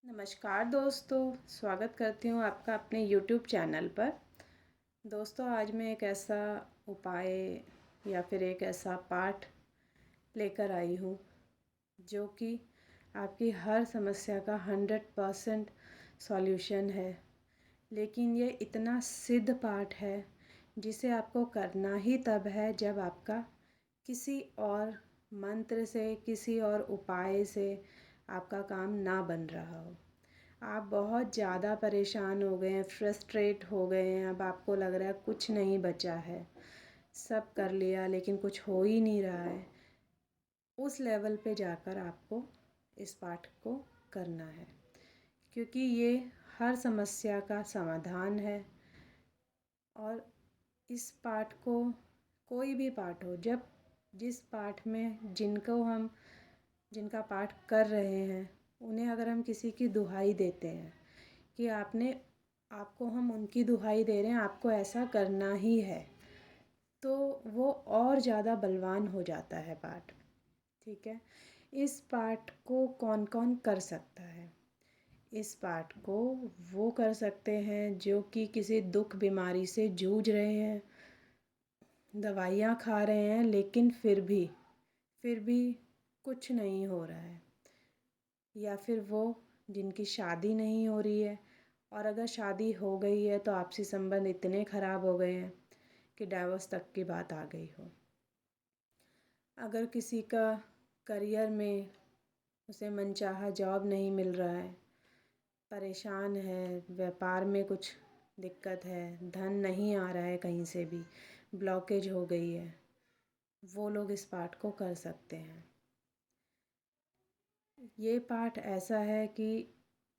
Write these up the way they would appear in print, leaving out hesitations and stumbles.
नमस्कार दोस्तों, स्वागत करती हूँ आपका अपने YouTube चैनल पर। दोस्तों, आज मैं एक ऐसा उपाय या फिर एक ऐसा पाठ लेकर आई हूँ जो कि आपकी हर समस्या का 100% सॉल्यूशन है। लेकिन ये इतना सिद्ध पाठ है जिसे आपको करना ही तब है जब आपका किसी और मंत्र से, किसी और उपाय से आपका काम ना बन रहा हो। आप बहुत ज़्यादा परेशान हो गए हैं, फ्रस्ट्रेट हो गए हैं, अब आपको लग रहा है कुछ नहीं बचा है, सब कर लिया लेकिन कुछ हो ही नहीं रहा है। उस लेवल पे जाकर आपको इस पाठ को करना है, क्योंकि ये हर समस्या का समाधान है। और इस पाठ को, कोई भी पाठ हो, जब जिस पाठ में जिनका पाठ कर रहे हैं उन्हें अगर हम किसी की दुहाई देते हैं कि आपको हम उनकी दुहाई दे रहे हैं, आपको ऐसा करना ही है, तो वो और ज़्यादा बलवान हो जाता है पाठ। ठीक है। इस पाठ को कौन कौन कर सकता है? इस पाठ को वो कर सकते हैं जो कि किसी दुख बीमारी से जूझ रहे हैं, दवाइयाँ खा रहे हैं, लेकिन फिर भी कुछ नहीं हो रहा है। या फिर वो जिनकी शादी नहीं हो रही है, और अगर शादी हो गई है तो आपसी संबंध इतने ख़राब हो गए हैं कि डाइवोर्स तक की बात आ गई हो। अगर किसी का करियर में उसे मनचाहा जॉब नहीं मिल रहा है, परेशान है, व्यापार में कुछ दिक्कत है, धन नहीं आ रहा है, कहीं से भी ब्लॉकेज हो गई है, वो लोग इस पाठ को कर सकते हैं। ये पाठ ऐसा है कि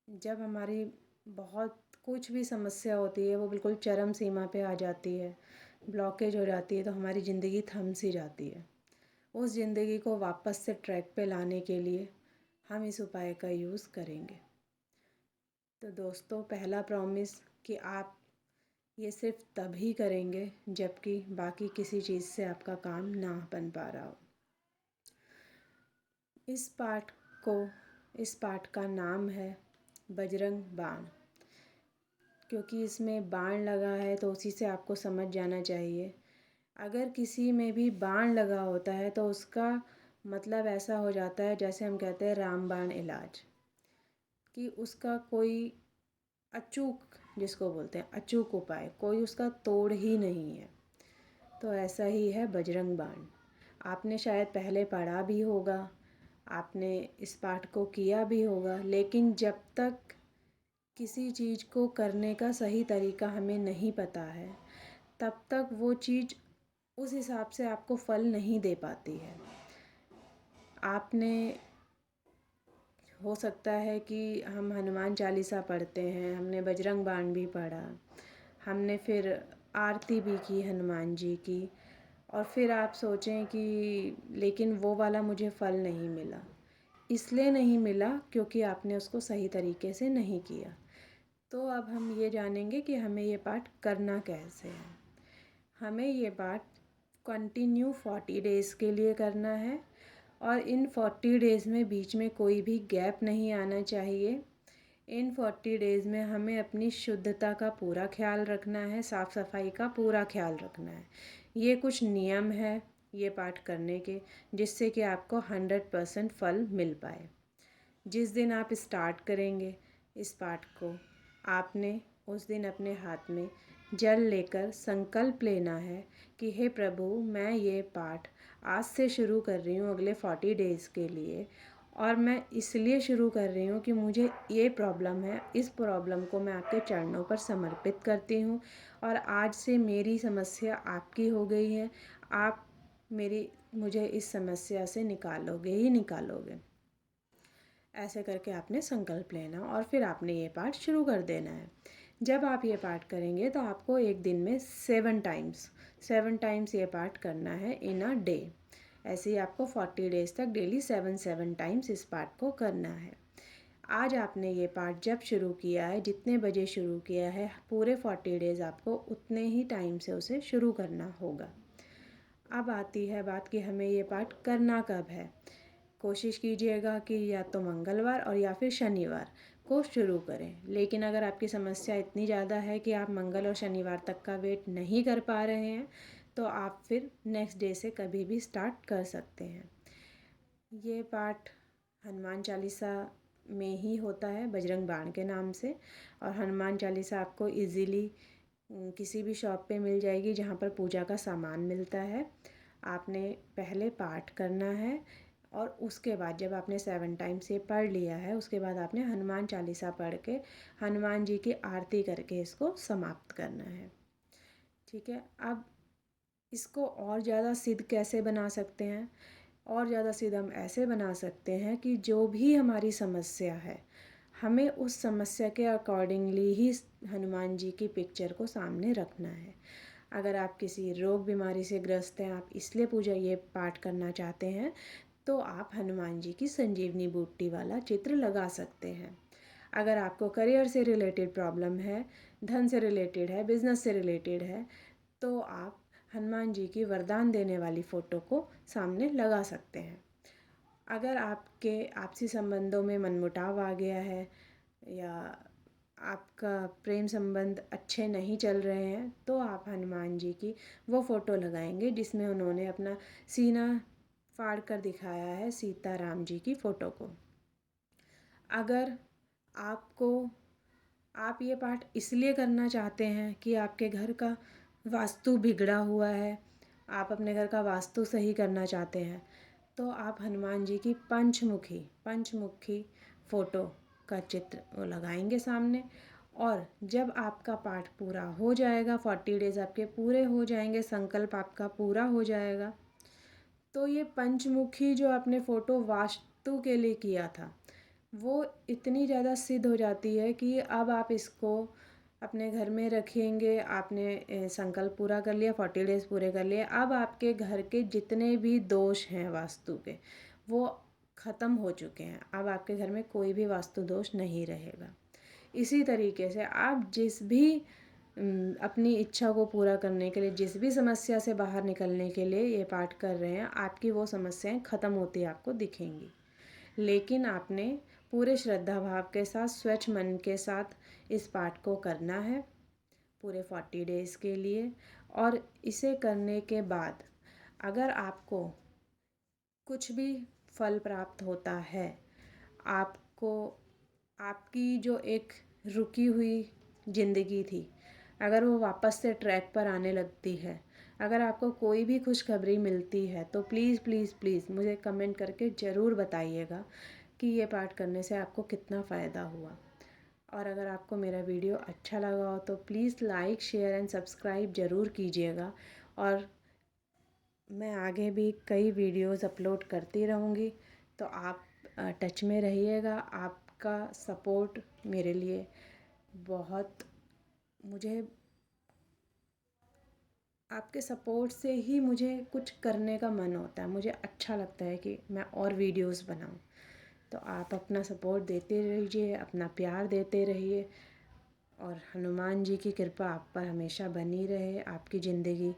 जब हमारी बहुत कुछ भी समस्या होती है, वो बिल्कुल चरम सीमा पे आ जाती है, ब्लॉकेज हो जाती है, तो हमारी ज़िंदगी थम सी जाती है। उस ज़िंदगी को वापस से ट्रैक पे लाने के लिए हम इस उपाय का यूज़ करेंगे। तो दोस्तों, पहला प्रॉमिस कि आप ये सिर्फ तभी करेंगे जबकि बाकी किसी चीज़ से आपका काम ना बन पा रहा हो। इस पाठ को इस पाठ का नाम है बजरंग बाण। क्योंकि इसमें बाण लगा है तो उसी से आपको समझ जाना चाहिए। अगर किसी में भी बाण लगा होता है तो उसका मतलब ऐसा हो जाता है, जैसे हम कहते हैं रामबाण इलाज, कि उसका कोई अचूक, जिसको बोलते हैं अचूक उपाय, कोई उसका तोड़ ही नहीं है। तो ऐसा ही है बजरंग बाण। आपने शायद पहले पढ़ा भी होगा, आपने इस पाठ को किया भी होगा, लेकिन जब तक किसी चीज़ को करने का सही तरीका हमें नहीं पता है, तब तक वो चीज़ उस हिसाब से आपको फल नहीं दे पाती है। आपने, हो सकता है कि हम हनुमान चालीसा पढ़ते हैं, हमने बजरंग बाण भी पढ़ा, हमने फिर आरती भी की हनुमान जी की, और फिर आप सोचें कि लेकिन वो वाला मुझे फल नहीं मिला। इसलिए नहीं मिला क्योंकि आपने उसको सही तरीके से नहीं किया। तो अब हम ये जानेंगे कि हमें ये पाठ करना कैसे है। हमें ये पाठ कंटिन्यू 40 डेज़ के लिए करना है, और इन 40 डेज़ में बीच में कोई भी गैप नहीं आना चाहिए। इन 40 डेज़ में हमें अपनी शुद्धता का पूरा ख्याल रखना है, साफ़ सफाई का पूरा ख्याल रखना है। ये कुछ नियम है ये पाठ करने के, जिससे कि आपको 100% फल मिल पाए। जिस दिन आप स्टार्ट करेंगे इस पाठ को, आपने उस दिन अपने हाथ में जल लेकर संकल्प लेना है कि हे प्रभु, मैं ये पाठ आज से शुरू कर रही हूँ अगले 40 डेज़ के लिए, और मैं इसलिए शुरू कर रही हूँ कि मुझे ये प्रॉब्लम है, इस प्रॉब्लम को मैं आपके चरणों पर समर्पित करती हूँ, और आज से मेरी समस्या आपकी हो गई है। आप मुझे इस समस्या से निकालोगे ही निकालोगे। ऐसे करके आपने संकल्प लेना, और फिर आपने ये पाठ शुरू कर देना है। जब आप ये पाठ करेंगे तो आपको एक दिन में 7 टाइम्स ये पाठ करना है इन अ डे। ऐसे ही आपको 40 डेज़ तक डेली 7 टाइम्स इस पाठ को करना है। आज आपने ये पाठ जब शुरू किया है, जितने बजे शुरू किया है, पूरे 40 डेज़ आपको उतने ही टाइम से उसे शुरू करना होगा। अब आती है बात कि हमें ये पाठ करना कब है। कोशिश कीजिएगा कि या तो मंगलवार और या फिर शनिवार को शुरू करें। लेकिन अगर आपकी समस्या इतनी ज़्यादा है कि आप मंगल और शनिवार तक का वेट नहीं कर पा रहे हैं, तो आप फिर नेक्स्ट डे से कभी भी स्टार्ट कर सकते हैं। ये पाठ हनुमान चालीसा में ही होता है, बजरंग बाण के नाम से। और हनुमान चालीसा आपको इजीली किसी भी शॉप पे मिल जाएगी जहाँ पर पूजा का सामान मिलता है। आपने पहले पाठ करना है और उसके बाद जब आपने 7 टाइम्स ये पढ़ लिया है, उसके बाद आपने हनुमान चालीसा पढ़ के हनुमान जी की आरती करके इसको समाप्त करना है। ठीक है। अब इसको और ज़्यादा सिद्ध कैसे बना सकते हैं? और ज़्यादा सिद्ध हम ऐसे बना सकते हैं कि जो भी हमारी समस्या है, हमें उस समस्या के अकॉर्डिंगली ही हनुमान जी की पिक्चर को सामने रखना है। अगर आप किसी रोग बीमारी से ग्रस्त हैं, आप इसलिए पूजा ये पाठ करना चाहते हैं, तो आप हनुमान जी की संजीवनी बूटी वाला चित्र लगा सकते हैं। अगर आपको करियर से रिलेटेड प्रॉब्लम है, धन से रिलेटेड है, बिजनेस से रिलेटेड है, तो आप हनुमान जी की वरदान देने वाली फ़ोटो को सामने लगा सकते हैं। अगर आपके आपसी संबंधों में मनमुटाव आ गया है या आपका प्रेम संबंध अच्छे नहीं चल रहे हैं, तो आप हनुमान जी की वो फ़ोटो लगाएंगे जिसमें उन्होंने अपना सीना फाड़ कर दिखाया है, सीता राम जी की फ़ोटो को। अगर आपको आप ये पाठ इसलिए करना चाहते हैं कि आपके घर का वास्तु बिगड़ा हुआ है, आप अपने घर का वास्तु सही करना चाहते हैं, तो आप हनुमान जी की पंचमुखी फ़ोटो का चित्र वो लगाएंगे सामने। और जब आपका पाठ पूरा हो जाएगा, 40 डेज़ आपके पूरे हो जाएंगे, संकल्प आपका पूरा हो जाएगा, तो ये पंचमुखी जो आपने फ़ोटो वास्तु के लिए किया था, वो इतनी ज़्यादा सिद्ध हो जाती है कि अब आप इसको अपने घर में रखेंगे। आपने संकल्प पूरा कर लिया, 40 डेज़ पूरे कर लिए। अब आपके घर के जितने भी दोष हैं वास्तु के, वो ख़त्म हो चुके हैं। अब आपके घर में कोई भी वास्तु दोष नहीं रहेगा। इसी तरीके से आप जिस भी अपनी इच्छा को पूरा करने के लिए, जिस भी समस्या से बाहर निकलने के लिए ये पाठ कर रहे हैं, आपकी वो समस्याएं ख़त्म होती आपको दिखेंगी। लेकिन आपने पूरे श्रद्धा भाव के साथ, स्वच्छ मन के साथ इस पाठ को करना है पूरे 40 डेज़ के लिए। और इसे करने के बाद अगर आपको कुछ भी फल प्राप्त होता है, आपको आपकी जो एक रुकी हुई ज़िंदगी थी, अगर वो वापस से ट्रैक पर आने लगती है, अगर आपको कोई भी खुशखबरी मिलती है, तो प्लीज़ प्लीज़ प्लीज़ मुझे कमेंट करके ज़रूर बताइएगा कि ये पाठ करने से आपको कितना फ़ायदा हुआ। और अगर आपको मेरा वीडियो अच्छा लगा हो तो please like, share and subscribe ज़रूर कीजिएगा। और मैं आगे भी कई वीडियोज़ अपलोड करती रहूँगी, तो आप टच में रहिएगा। आपका सपोर्ट मेरे लिए बहुत, मुझे आपके सपोर्ट से ही मुझे कुछ करने का मन होता है, मुझे अच्छा लगता है कि मैं और वीडियोज़ बनाऊँ। तो आप अपना सपोर्ट देते रहिए, अपना प्यार देते रहिए, और हनुमान जी की कृपा आप पर हमेशा बनी रहे, आपकी ज़िंदगी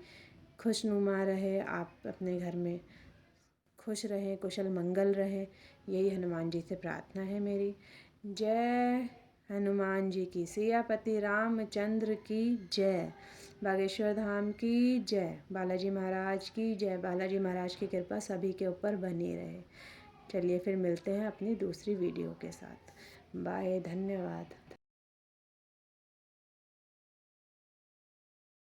खुशनुमा रहे, आप अपने घर में खुश रहें, कुशल मंगल रहें। यही हनुमान जी से प्रार्थना है मेरी। जय हनुमान जी की, सियापति रामचंद्र की जय, बागेश्वर धाम की जय, बालाजी महाराज की जय। बालाजी महाराज की कृपा सभी के ऊपर बनी रहे। चलिए फिर मिलते हैं अपनी दूसरी वीडियो के साथ। बाय, धन्यवाद।